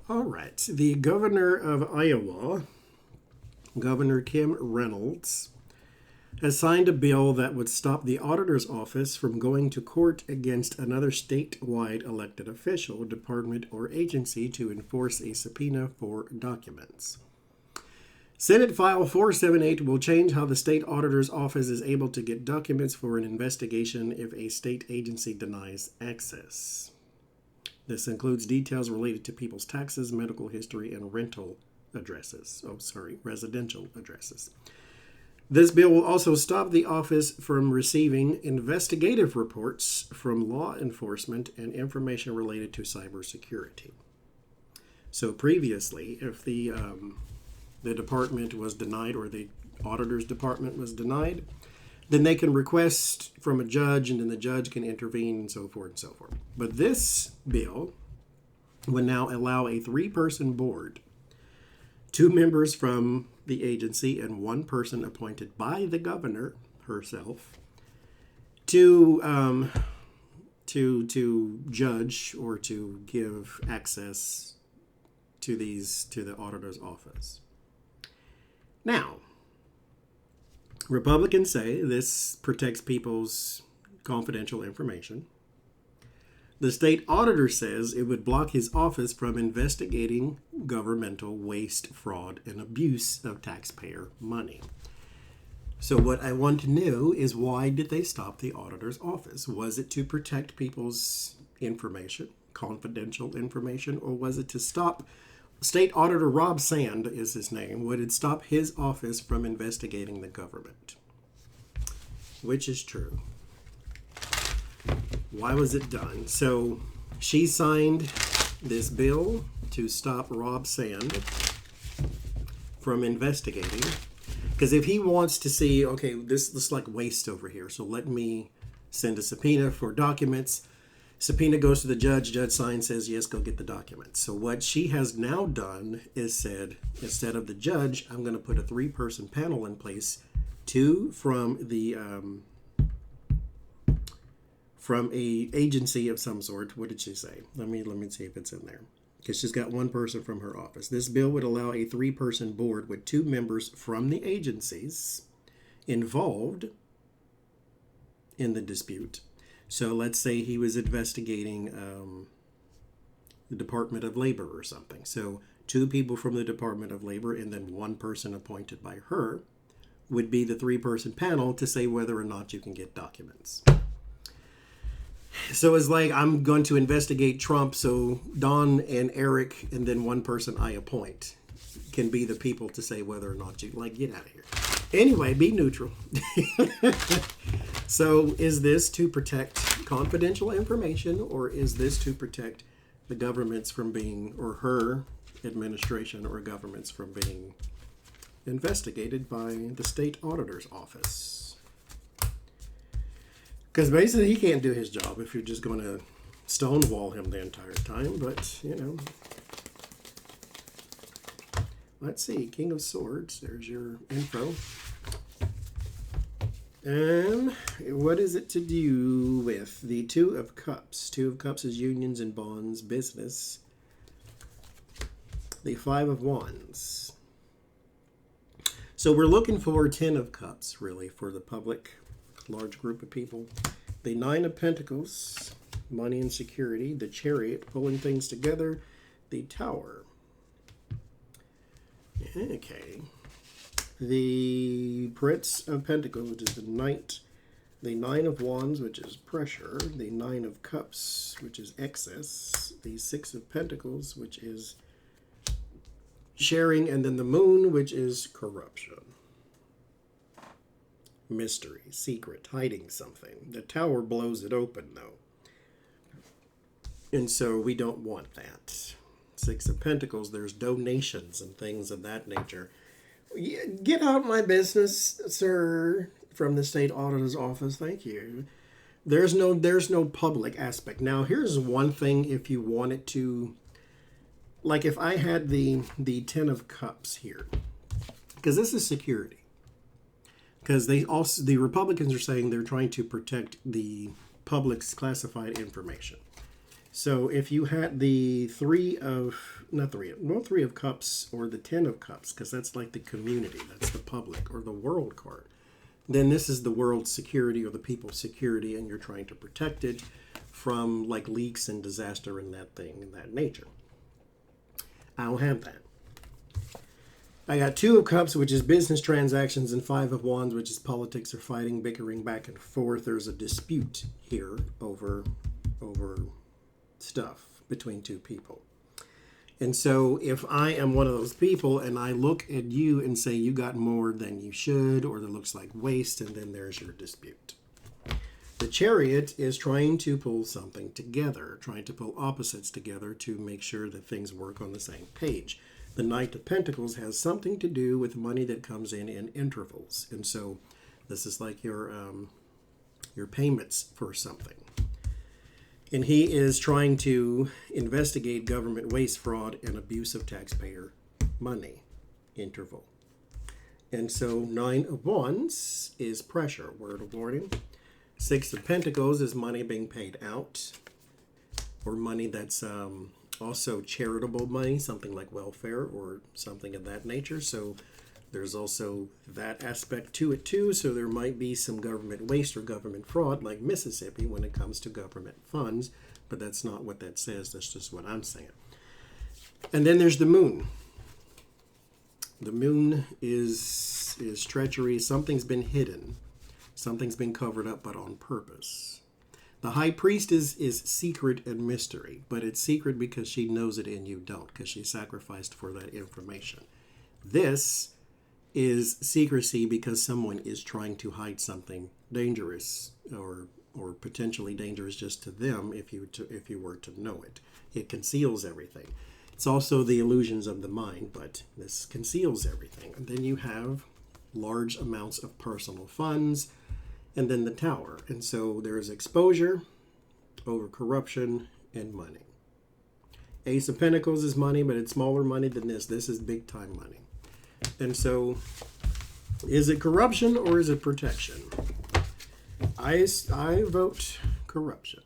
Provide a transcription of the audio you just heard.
All right. The governor of Iowa, Governor Kim Reynolds, has signed a bill that would stop the auditor's office from going to court against another statewide elected official, department, or agency to enforce a subpoena for documents. Senate File 478 will change how the state auditor's office is able to get documents for an investigation if a state agency denies access. This includes details related to people's taxes, medical history, and residential addresses. This bill will also stop the office from receiving investigative reports from law enforcement and information related to cybersecurity. So previously, if the department was denied, or the auditor's department was denied, then they can request from a judge, and then the judge can intervene, and so forth and so forth. But this bill would now allow a 3-person board, 2 members from the agency and 1 person appointed by the governor herself, to judge or to give access to the auditor's office. Now, Republicans say this protects people's confidential information. The state auditor says it would block his office from investigating governmental waste, fraud, and abuse of taxpayer money. So what I want to know is, why did they stop the auditor's office? Was it to protect people's information, confidential information, or was it to stop State Auditor Rob Sand is his name? Would it stop his office from investigating the government? Which is true? Why was it done? So she signed this bill to stop Rob Sand from investigating. Because if he wants to see, okay, this looks like waste over here, so let me send a subpoena for documents. Subpoena goes to the judge signs, says, yes, go get the documents. So what she has now done is said, instead of the judge, I'm going to put a 3-person panel in place, 2 from a agency of some sort. What did she say? Let me see if it's in there. Because she's got 1 person from her office. This bill would allow a 3-person board with 2 members from the agencies involved in the dispute. So let's say he was investigating the Department of Labor or something. So 2 people from the Department of Labor and then 1 person appointed by her would be the 3-person panel to say whether or not you can get documents. So it's like, I'm going to investigate Trump, so Don and Eric and then 1 person I appoint can be the people to say whether or not you, get out of here. Anyway, be neutral. So is this to protect confidential information, or is this to protect the governments from being, or her administration or governments from being investigated by the state auditor's office? Because basically he can't do his job if you're just going to stonewall him the entire time. But, let's see. King of Swords. There's your info. What is it to do with the 2 of Cups? 2 of Cups is unions and bonds, business. The 5 of Wands. So we're looking for 10 of Cups, really, for the public, large group of people. The 9 of Pentacles, money and security. The Chariot, pulling things together. The Tower. Okay. The Prince of Pentacles, which is the Knight. The 9 of Wands, which is pressure. The 9 of Cups, which is excess. The 6 of Pentacles, which is sharing. And then the Moon, which is corruption. Mystery, secret, hiding something. The Tower blows it open, though. And so we don't want that. 6 of Pentacles, there's donations and things of that nature. Get out my business, sir, from the state auditor's office. Thank you. There's no public aspect. Now, here's one thing if you wanted to, like if I had the 10 of Cups here, because this is security. Because the Republicans are saying they're trying to protect the public's classified information. So if you had the three of cups or the 10 of cups, because that's like the community, that's the public or the world card, then this is the world's security or the people's security, and you're trying to protect it from like leaks and disaster and that thing and that nature. I don't have that. I got 2 of cups, which is business transactions, and 5 of wands, which is politics or fighting, bickering back and forth. There's a dispute here over stuff between 2 people. And so if I am one of those people and I look at you and say you got more than you should, or that looks like waste, and then there's your dispute. The Chariot is trying to pull something together, trying to pull opposites together to make sure that things work on the same page. The Knight of Pentacles has something to do with money that comes in intervals. And so this is like your payments for something. And he is trying to investigate government waste, fraud, and abuse of taxpayer money interval. And so 9 of Wands is pressure, word of warning. 6 of Pentacles is money being paid out, or money that's also charitable money, something like welfare or something of that nature. So there's also that aspect to it too. So there might be some government waste or government fraud like Mississippi when it comes to government funds, but that's not what that says. That's just what I'm saying. And then there's the moon. The moon is treachery. Something's been hidden. Something's been covered up, but on purpose. The high priest is secret and mystery, but it's secret because she knows it and you don't, because she sacrificed for that information. This is secrecy because someone is trying to hide something dangerous or potentially dangerous just to them if you were to know it. It conceals everything. It's also the illusions of the mind, but this conceals everything. And then you have large amounts of personal funds, and then the Tower. And so there's exposure over corruption and money. Ace of Pentacles is money, but it's smaller money than this. This is big time money. And so is it corruption or is it protection? I vote corruption.